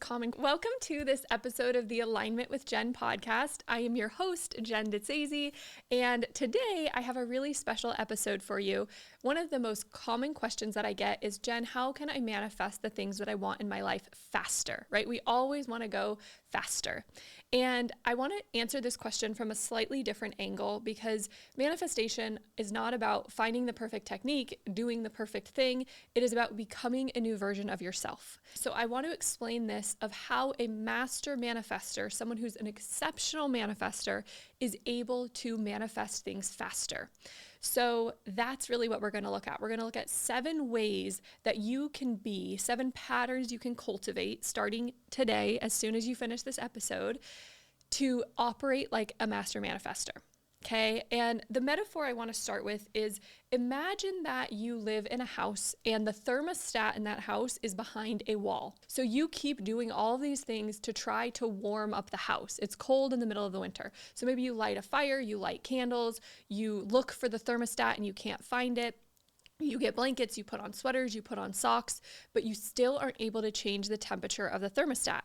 common. Welcome to this episode of the Alignment with Jenn podcast. I am your host, Jenn, and today I have a really special episode for you. One of the most common questions that I get is, Jenn, how can I manifest the things that I want in my life faster, right? We always want to go faster. And I want to answer this question from a slightly different angle, because manifestation is not about finding the perfect technique, doing the perfect thing. It is about becoming a new version of yourself. So I want to explain this of how a master manifestor, someone who's an exceptional manifestor, is able to manifest things faster. So that's really what we're going to look at. We're going to look at 7 ways that you can be, 7 patterns you can cultivate starting today, as soon as you finish this episode, to operate like a master manifestor. Okay. And the metaphor I want to start with is, imagine that you live in a house and the thermostat in that house is behind a wall. So you keep doing all of these things to try to warm up the house. It's cold in the middle of the winter. So maybe you light a fire, you light candles, you look for the thermostat and you can't find it. You get blankets, you put on sweaters, you put on socks, but you still aren't able to change the temperature of the thermostat.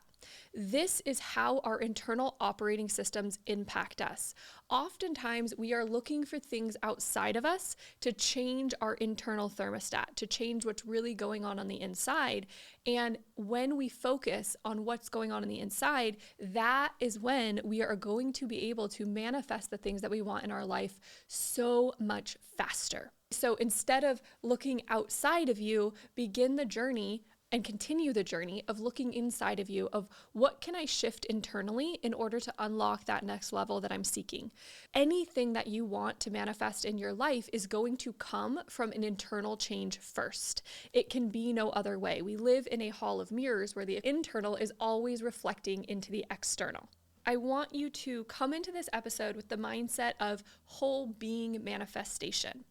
This is how our internal operating systems impact us. Oftentimes, we are looking for things outside of us to change our internal thermostat, to change what's really going on the inside. And when we focus on what's going on the inside, that is when we are going to be able to manifest the things that we want in our life so much faster. So instead of looking outside of you, begin the journey and continue the journey of looking inside of you, of what can I shift internally in order to unlock that next level that I'm seeking. Anything that you want to manifest in your life is going to come from an internal change first. It can be no other way. We live in a hall of mirrors where the internal is always reflecting into the external. I want you to come into this episode with the mindset of whole being manifestation.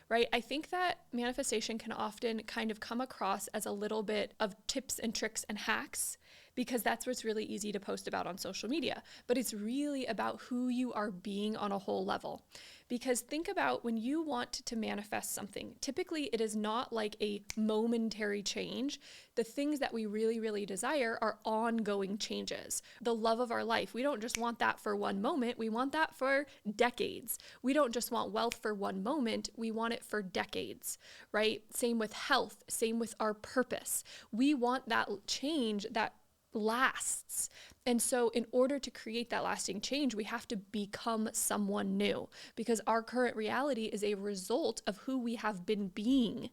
Right? I think that manifestation can often kind of come across as a little bit of tips and tricks and hacks, because that's what's really easy to post about on social media. But it's really about who you are being on a whole level. Because think about when you want to manifest something, typically it is not like a momentary change. The things that we really, really desire are ongoing changes. The love of our life, we don't just want that for one moment. We want that for decades. We don't just want wealth for one moment. We want it for decades, right? Same with health, same with our purpose. We want that change that lasts. And so in order to create that lasting change, we have to become someone new, because our current reality is a result of who we have been being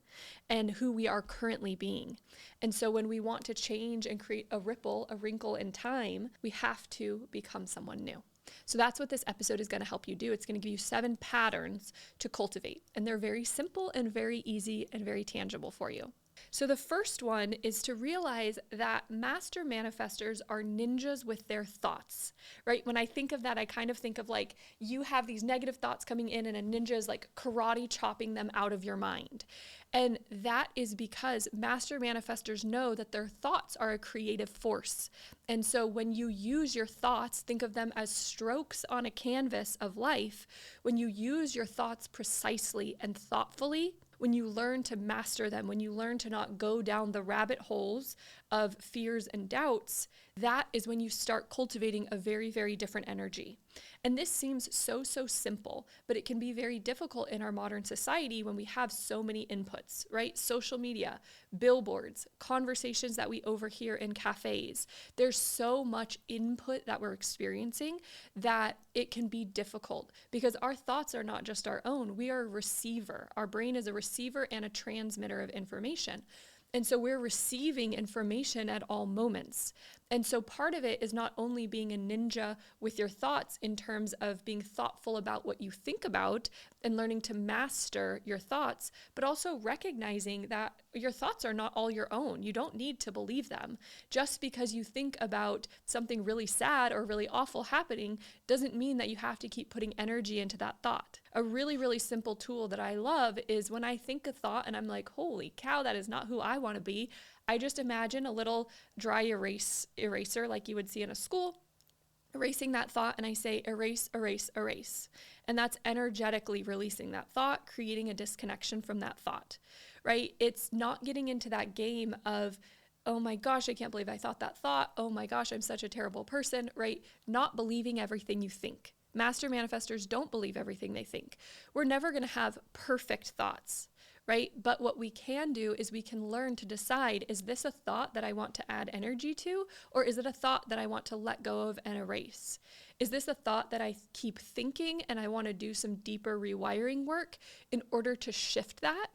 and who we are currently being. And so when we want to change and create a ripple, a wrinkle in time, we have to become someone new. So that's what this episode is going to help you do. It's going to give you 7 patterns to cultivate, and they're very simple and very easy and very tangible for you. So the first one is to realize that master manifestors are ninjas with their thoughts, right? When I think of that, I kind of think of like you have these negative thoughts coming in and a ninja is like karate chopping them out of your mind. And that is because master manifestors know that their thoughts are a creative force. And so when you use your thoughts, think of them as strokes on a canvas of life. When you use your thoughts precisely and thoughtfully, when you learn to master them, when you learn to not go down the rabbit holes of fears and doubts, that is when you start cultivating a very, very different energy. And this seems so simple, but it can be very difficult in our modern society when we have so many inputs, right? Social media, billboards, conversations that we overhear in cafes. There's so much input that we're experiencing that it can be difficult, because our thoughts are not just our own. We are a receiver. Our brain is a receiver and a transmitter of information. And so we're receiving information at all moments. And so part of it is not only being a ninja with your thoughts in terms of being thoughtful about what you think about and learning to master your thoughts, but also recognizing that your thoughts are not all your own. You don't need to believe them. Just because you think about something really sad or really awful happening doesn't mean that you have to keep putting energy into that thought. A really, really simple tool that I love is when I think a thought and I'm like, holy cow, that is not who I want to be. I just imagine a little dry eraser like you would see in a school, erasing that thought, and I say erase, erase, erase. And that's energetically releasing that thought, creating a disconnection from that thought, right? It's not getting into that game of, oh my gosh, I can't believe I thought that thought. Oh my gosh, I'm such a terrible person, right? Not believing everything you think. Master manifestors don't believe everything they think. We're never going to have perfect thoughts, right? But what we can do is we can learn to decide, is this a thought that I want to add energy to, or is it a thought that I want to let go of and erase? Is this a thought that I keep thinking and I want to do some deeper rewiring work in order to shift that?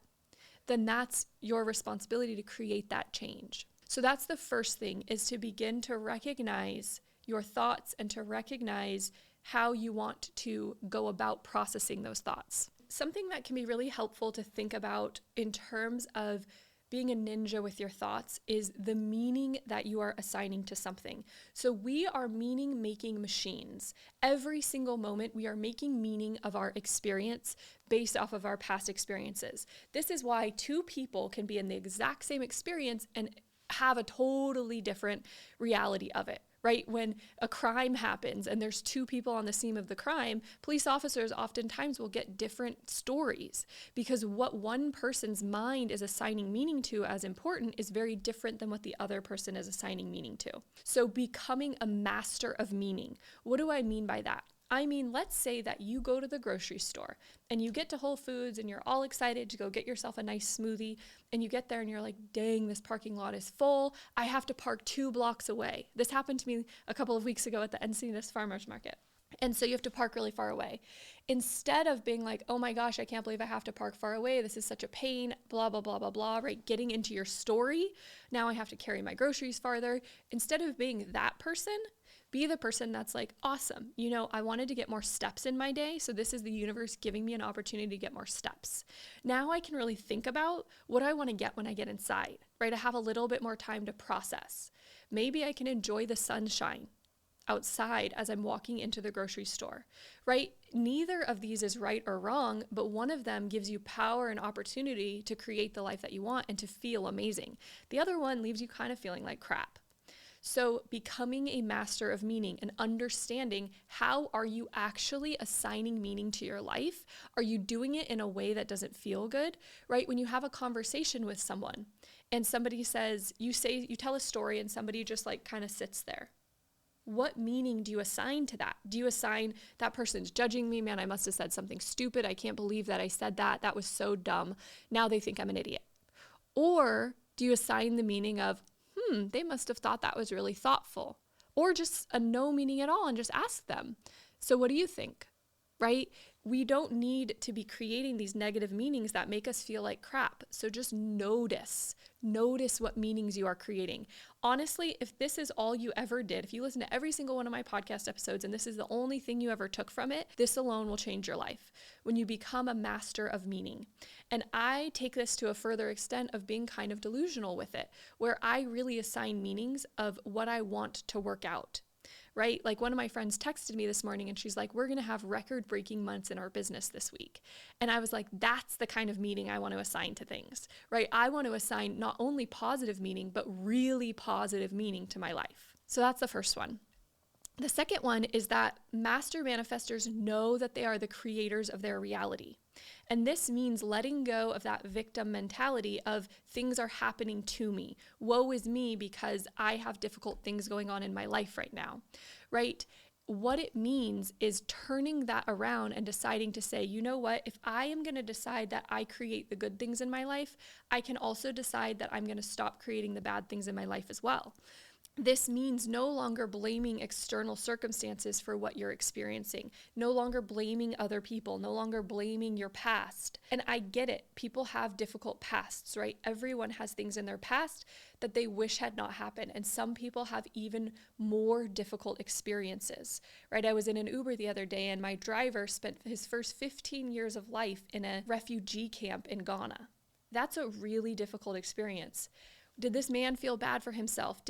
Then that's your responsibility to create that change. So that's the first thing, is to begin to recognize your thoughts and to recognize how you want to go about processing those thoughts. Something that can be really helpful to think about in terms of being a ninja with your thoughts is the meaning that you are assigning to something. So we are meaning-making machines. Every single moment we are making meaning of our experience based off of our past experiences. This is why two people can be in the exact same experience and have a totally different reality of it. Right? When a crime happens and there's two people on the scene of the crime, police officers oftentimes will get different stories because what one person's mind is assigning meaning to as important is very different than what the other person is assigning meaning to. So becoming a master of meaning. What do I mean by that? I mean, let's say that you go to the grocery store and you get to Whole Foods and you're all excited to go get yourself a nice smoothie, and you get there and you're like, dang, this parking lot is full. I have to park 2 blocks away. This happened to me a couple of weeks ago at the Encinitas Farmers Market. And so you have to park really far away. Instead of being like, oh my gosh, I can't believe I have to park far away. This is such a pain, blah, blah, blah, blah, blah, right? Getting into your story. Now I have to carry my groceries farther. Instead of being that person, be the person that's like, awesome, I wanted to get more steps in my day, so this is the universe giving me an opportunity to get more steps. Now I can really think about what I want to get when I get inside, right? I have a little bit more time to process. Maybe I can enjoy the sunshine outside as I'm walking into the grocery store, right? Neither of these is right or wrong, but one of them gives you power and opportunity to create the life that you want and to feel amazing. The other one leaves you kind of feeling like crap. So becoming a master of meaning and understanding, how are you actually assigning meaning to your life? Are you doing it in a way that doesn't feel good, right? When you have a conversation with someone and somebody says, you tell a story and somebody just like kind of sits there. What meaning do you assign to that? Do you assign that person's judging me? Man, I must have said something stupid. I can't believe that I said that. That was so dumb. Now they think I'm an idiot. Or do you assign the meaning of, they must have thought that was really thoughtful, or just a no meaning at all and just ask them, so what do you think, right? We don't need to be creating these negative meanings that make us feel like crap. So just notice what meanings you are creating. Honestly, if this is all you ever did, if you listen to every single one of my podcast episodes and this is the only thing you ever took from it, this alone will change your life when you become a master of meaning. And I take this to a further extent of being kind of delusional with it, where I really assign meanings of what I want to work out. Right? Like one of my friends texted me this morning and she's like, we're going to have record-breaking months in our business this week. And I was like, that's the kind of meaning I want to assign to things, right? I want to assign not only positive meaning, but really positive meaning to my life. So that's the first one. The second one is that master manifestors know that they are the creators of their reality. And this means letting go of that victim mentality of things are happening to me. Woe is me because I have difficult things going on in my life right now, right? What it means is turning that around and deciding to say, you know what, if I am going to decide that I create the good things in my life, I can also decide that I'm going to stop creating the bad things in my life as well. This means no longer blaming external circumstances for what you're experiencing, no longer blaming other people, no longer blaming your past. And I get it. People have difficult pasts, right? Everyone has things in their past that they wish had not happened. And some people have even more difficult experiences, right? I was in an Uber the other day and my driver spent his first 15 years of life in a refugee camp in Ghana. That's a really difficult experience. Did this man feel bad for himself?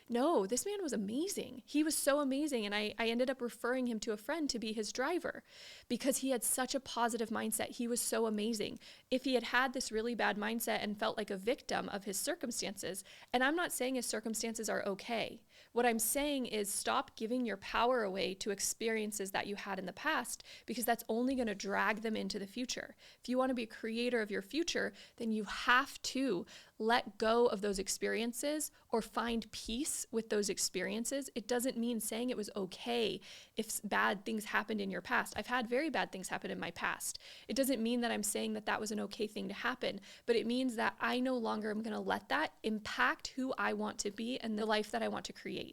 No, this man was amazing. He was so amazing. And I ended up referring him to a friend to be his driver because he had such a positive mindset. He was so amazing. If he had had this really bad mindset and felt like a victim of his circumstances, and I'm not saying his circumstances are okay. What I'm saying is stop giving your power away to experiences that you had in the past, because that's only going to drag them into the future. If you want to be a creator of your future, then you have to let go of those experiences or find peace with those experiences. It doesn't mean saying it was okay if bad things happened in your past. I've had very bad things happen in my past. It doesn't mean that I'm saying that that was an okay thing to happen, but it means that I no longer am going to let that impact who I want to be and the life that I want to create.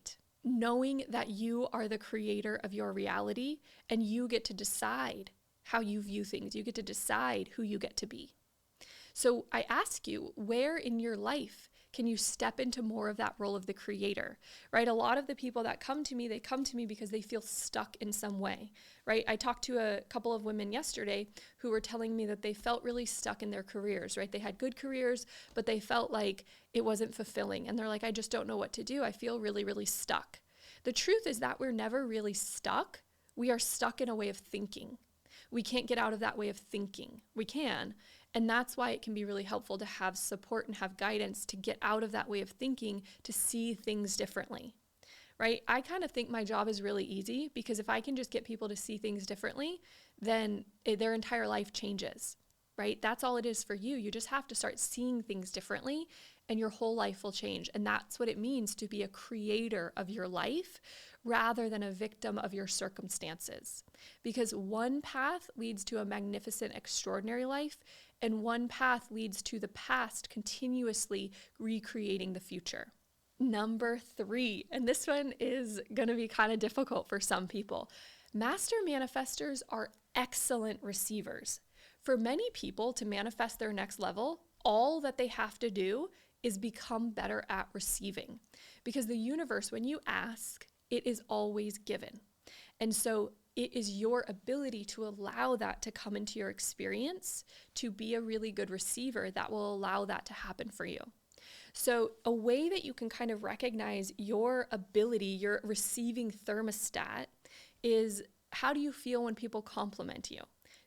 Knowing that you are the creator of your reality and you get to decide how you view things. You get to decide who you get to be. So I ask you, where in your life can you step into more of that role of the creator, right? A lot of the people that come to me, they come to me because they feel stuck in some way, right? I talked to a couple of women yesterday who were telling me that they felt really stuck in their careers, right? They had good careers, but they felt like it wasn't fulfilling. And they're like, I just don't know what to do. I feel really, really stuck. The truth is that we're never really stuck. We are stuck in a way of thinking. We can't get out of that way of thinking. We can. And that's why it can be really helpful to have support and have guidance to get out of that way of thinking, to see things differently, right? I kind of think my job is really easy because if I can just get people to see things differently, then their entire life changes, right? That's all it is for you. You just have to start seeing things differently and your whole life will change. And that's what it means to be a creator of your life rather than a victim of your circumstances. Because one path leads to a magnificent, extraordinary life, and one path leads to the past continuously recreating the future. Number 3, and this one is going to be kind of difficult for some people. Master manifestors are excellent receivers. For many people to manifest their next level, all that they have to do is become better at receiving. Because the universe, when you ask, it is always given. And so it is your ability to allow that to come into your experience, to be a really good receiver that will allow that to happen for you. So a way that you can kind of recognize your ability, your receiving thermostat, is how do you feel when people compliment you?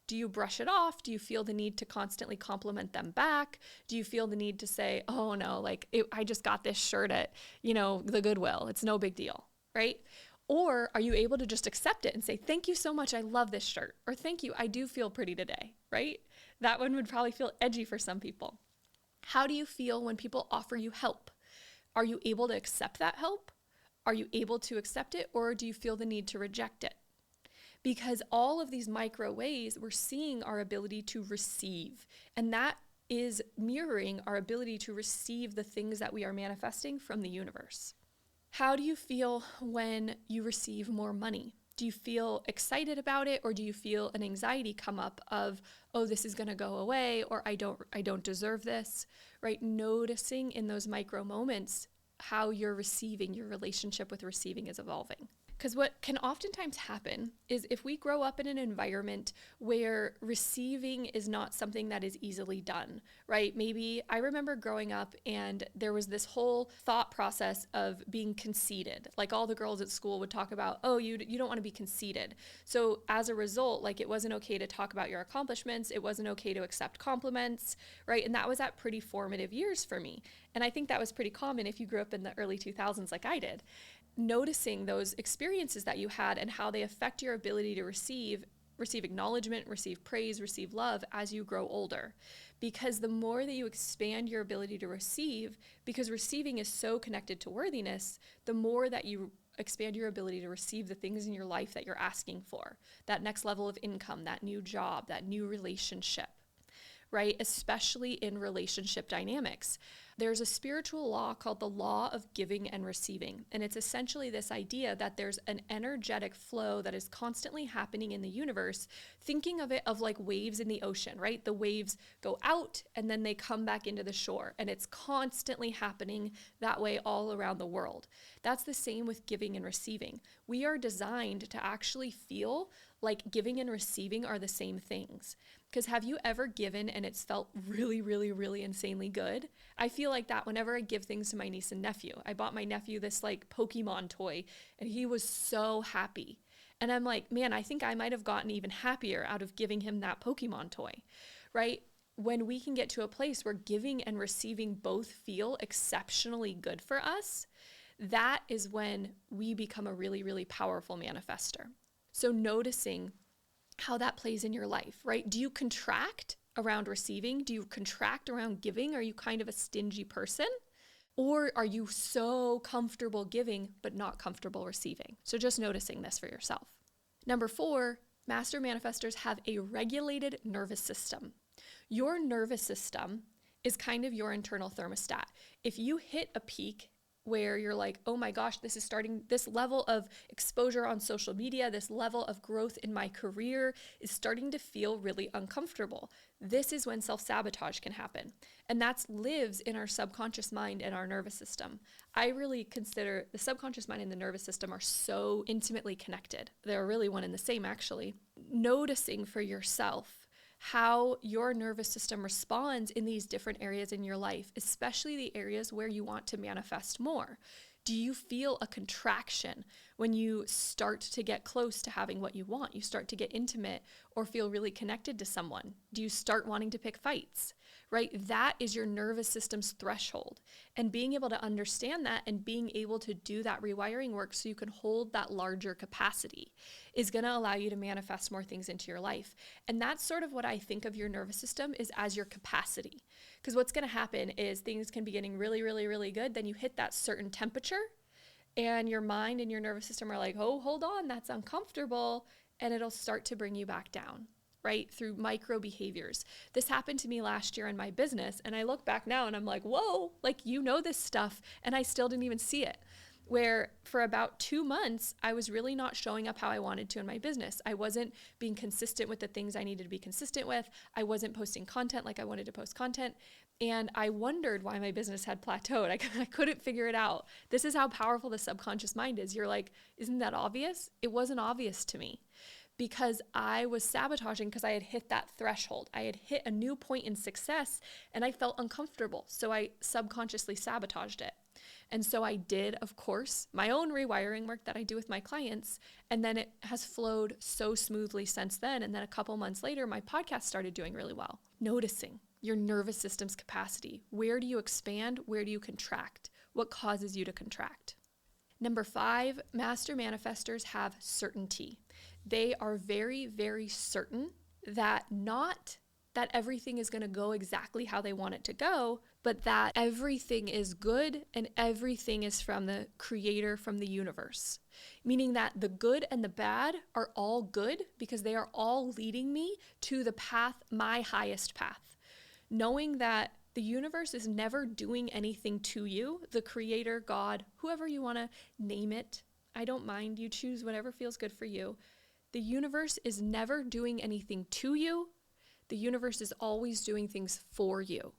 Do you brush it off? Do you feel the need to constantly compliment them back? Do you feel the need to say, oh no, I just got this shirt at, the Goodwill. It's no big deal, right? Or are you able to just accept it and say, thank you so much, I love this shirt. Or thank you, I do feel pretty today, right? That one would probably feel edgy for some people. How do you feel when people offer you help? Are you able to accept that help? Are you able to accept it, or do you feel the need to reject it? Because all of these micro ways, we're seeing our ability to receive. And that is mirroring our ability to receive the things that we are manifesting from the universe. How do you feel when you receive more money? Do you feel excited about it, or do you feel an anxiety come up of, oh, this is going to go away, or I don't deserve this, right? Noticing in those micro moments how you're receiving, your relationship with receiving is evolving. Because what can oftentimes happen is if we grow up in an environment where receiving is not something that is easily done, right? Maybe I remember growing up and there was this whole thought process of being conceited. Like all the girls at school would talk about, oh, you don't want to be conceited. So as a result, it wasn't okay to talk about your accomplishments. It wasn't okay to accept compliments, right? And that was at pretty formative years for me. And I think that was pretty common if you grew up in the early 2000s like I did. Noticing those experiences that you had and how they affect your ability to receive acknowledgement, receive praise, receive love as you grow older. Because the more that you expand your ability to receive, because receiving is so connected to worthiness, the more that you expand your ability to receive the things in your life that you're asking for, that next level of income, that new job, that new relationship, right? Especially in relationship dynamics. There's a spiritual law called the law of giving and receiving. And it's essentially this idea that there's an energetic flow that is constantly happening in the universe. Thinking of it of like waves in the ocean, right? The waves go out and then they come back into the shore. And it's constantly happening that way all around the world. That's the same with giving and receiving. We are designed to actually feel like giving and receiving are the same things. Because have you ever given and it's felt really, really, really insanely good? I feel like that whenever I give things to my niece and nephew. I bought my nephew this Pokemon toy and he was so happy. And I'm like, man, I think I might have gotten even happier out of giving him that Pokemon toy, right? When we can get to a place where giving and receiving both feel exceptionally good for us, that is when we become a really, really powerful manifestor. So noticing how that plays in your life, right? Do you contract around receiving? Do you contract around giving? Are you kind of a stingy person? Or are you so comfortable giving, but not comfortable receiving? So just noticing this for yourself. Number 4, master manifestors have a regulated nervous system. Your nervous system is kind of your internal thermostat. If you hit a peak where you're like, oh my gosh, this level of exposure on social media, this level of growth in my career is starting to feel really uncomfortable. This is when self-sabotage can happen. And that lives in our subconscious mind and our nervous system. I really consider the subconscious mind and the nervous system are so intimately connected. They're really one and the same, actually. Noticing for yourself how your nervous system responds in these different areas in your life, especially the areas where you want to manifest more. Do you feel a contraction when you start to get close to having what you want? You start to get intimate or feel really connected to someone? Do you start wanting to pick fights, right? That is your nervous system's threshold. And being able to understand that and being able to do that rewiring work so you can hold that larger capacity is going to allow you to manifest more things into your life. And that's sort of what I think of your nervous system is as your capacity. Because what's going to happen is things can be getting really, really, really good. Then you hit that certain temperature and your mind and your nervous system are like, oh, hold on, that's uncomfortable. And it'll start to bring you back down, right? Through micro behaviors. This happened to me last year in my business. And I look back now and I'm like, whoa, like you know this stuff. And I still didn't even see it. Where for about 2 months, I was really not showing up how I wanted to in my business. I wasn't being consistent with the things I needed to be consistent with. I wasn't posting content like I wanted to post content. And I wondered why my business had plateaued. I couldn't figure it out. This is how powerful the subconscious mind is. You're like, isn't that obvious? It wasn't obvious to me because I was sabotaging because I had hit that threshold. I had hit a new point in success and I felt uncomfortable. So I subconsciously sabotaged it. And so I did, of course, my own rewiring work that I do with my clients. And then it has flowed so smoothly since then. And then a couple months later, my podcast started doing really well. Noticing your nervous system's capacity. Where do you expand? Where do you contract? What causes you to contract? Number 5, master manifestors have certainty. They are very, very certain that not that everything is going to go exactly how they want it to go, but that everything is good and everything is from the creator, from the universe. Meaning that the good and the bad are all good because they are all leading me to the path, my highest path. Knowing that the universe is never doing anything to you, the creator, God, whoever you want to name it, I don't mind, you choose whatever feels good for you. The universe is never doing anything to you. The universe is always doing things for you.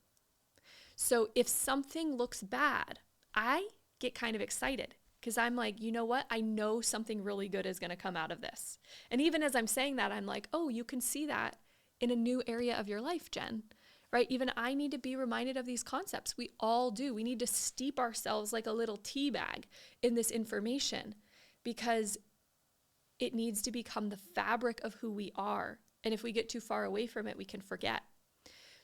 So if something looks bad, I get kind of excited because I'm like, you know what? I know something really good is going to come out of this. And even as I'm saying that, I'm like, oh, you can see that in a new area of your life, Jen, right? Even I need to be reminded of these concepts. We all do. We need to steep ourselves like a little tea bag in this information because it needs to become the fabric of who we are. And if we get too far away from it, we can forget.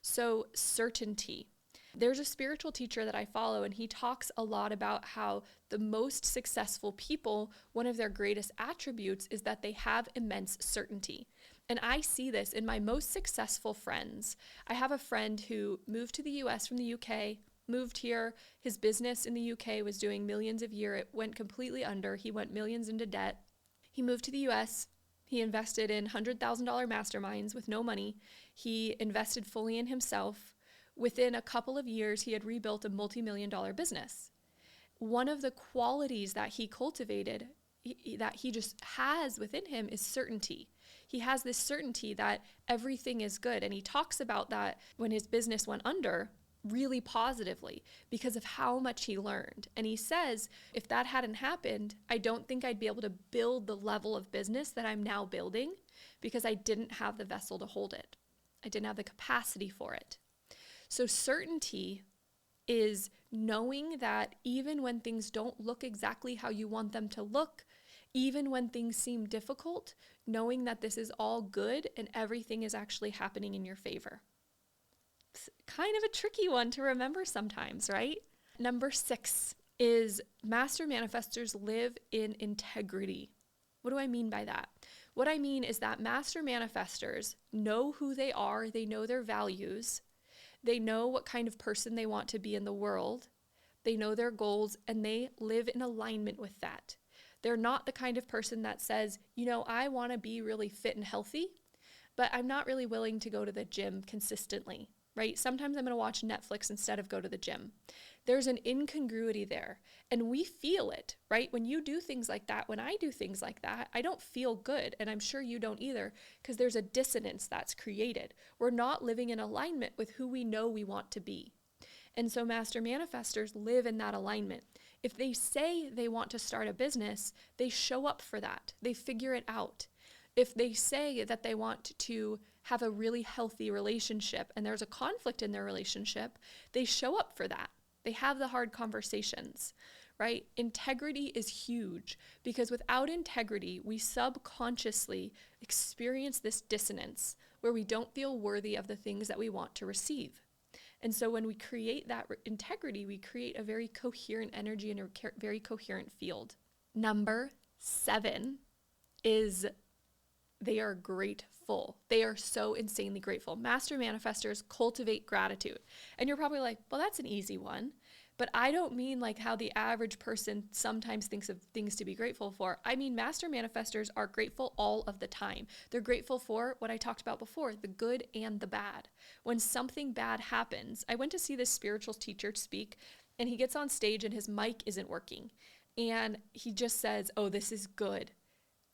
So certainty. There's a spiritual teacher that I follow, and he talks a lot about how the most successful people, one of their greatest attributes is that they have immense certainty. And I see this in my most successful friends. I have a friend who moved to the US from the UK, moved here. His business in the UK was doing millions a year. It went completely under. He went millions into debt. He moved to the US. He invested in $100,000 masterminds with no money. He invested fully in himself. Within a couple of years, he had rebuilt a multi-million-dollar business. One of the qualities that he cultivated, that he just has within him, is certainty. He has this certainty that everything is good. And he talks about that when his business went under really positively because of how much he learned. And he says, if that hadn't happened, I don't think I'd be able to build the level of business that I'm now building because I didn't have the vessel to hold it. I didn't have the capacity for it. So certainty is knowing that even when things don't look exactly how you want them to look, even when things seem difficult, knowing that this is all good and everything is actually happening in your favor. It's kind of a tricky one to remember sometimes, right? Number 6, is master manifestors live in integrity. What do I mean by that? What I mean is that master manifestors know who they are, they know their values, they know what kind of person they want to be in the world, they know their goals, and they live in alignment with that. They're not the kind of person that says, I want to be really fit and healthy, but I'm not really willing to go to the gym consistently, right? Sometimes I'm going to watch Netflix instead of go to the gym. There's an incongruity there, and we feel it, right? When you do things like that, when I do things like that, I don't feel good, and I'm sure you don't either, because there's a dissonance that's created. We're not living in alignment with who we know we want to be. And so master manifestors live in that alignment. If they say they want to start a business, they show up for that. They figure it out. If they say that they want to have a really healthy relationship and there's a conflict in their relationship, they show up for that. They have the hard conversations, right? Integrity is huge because without integrity, we subconsciously experience this dissonance where we don't feel worthy of the things that we want to receive. And so when we create that integrity, we create a very coherent energy and a very coherent field. Number 7 is they are grateful. They are so insanely grateful. Master manifestors cultivate gratitude. And you're probably like, well, that's an easy one. But I don't mean like how the average person sometimes thinks of things to be grateful for. I mean, master manifestors are grateful all of the time. They're grateful for what I talked about before, the good and the bad. When something bad happens, I went to see this spiritual teacher speak, and he gets on stage and his mic isn't working. And he just says, oh, this is good.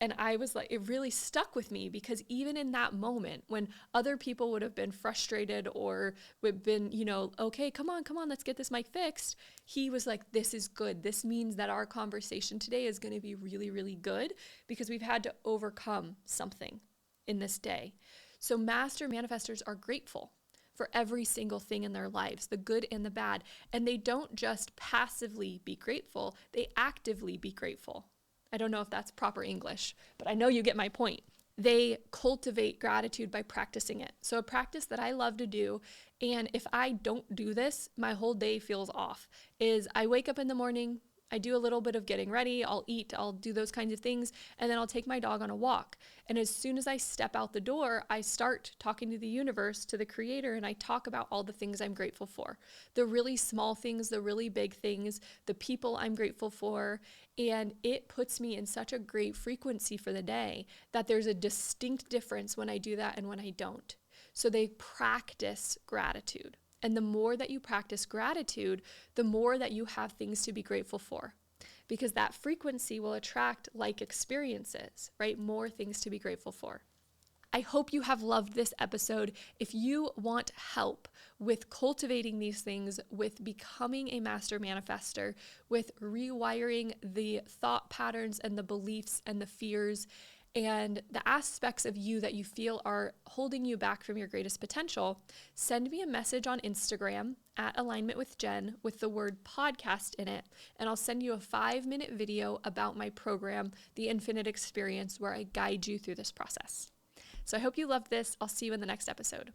And I was like, it really stuck with me because even in that moment when other people would have been frustrated or would have been, okay, come on, let's get this mic fixed. He was like, this is good. This means that our conversation today is going to be really, really good because we've had to overcome something in this day. So master manifestors are grateful for every single thing in their lives, the good and the bad. And they don't just passively be grateful, they actively be grateful. I don't know if that's proper English, but I know you get my point. They cultivate gratitude by practicing it. So a practice that I love to do, and if I don't do this, my whole day feels off, is I wake up in the morning, I do a little bit of getting ready, I'll eat, I'll do those kinds of things, and then I'll take my dog on a walk. And as soon as I step out the door, I start talking to the universe, to the creator, and I talk about all the things I'm grateful for. The really small things, the really big things, the people I'm grateful for, and it puts me in such a great frequency for the day that there's a distinct difference when I do that and when I don't. So they practice gratitude. And the more that you practice gratitude, the more that you have things to be grateful for. Because that frequency will attract like experiences, right? More things to be grateful for. I hope you have loved this episode. If you want help with cultivating these things, with becoming a master manifestor, with rewiring the thought patterns and the beliefs and the fears and the aspects of you that you feel are holding you back from your greatest potential, send me a message on Instagram at Alignment with Jenn with the word podcast in it, and I'll send you a 5-minute video about my program, The Infinite Experience, where I guide you through this process. So I hope you loved this. I'll see you in the next episode.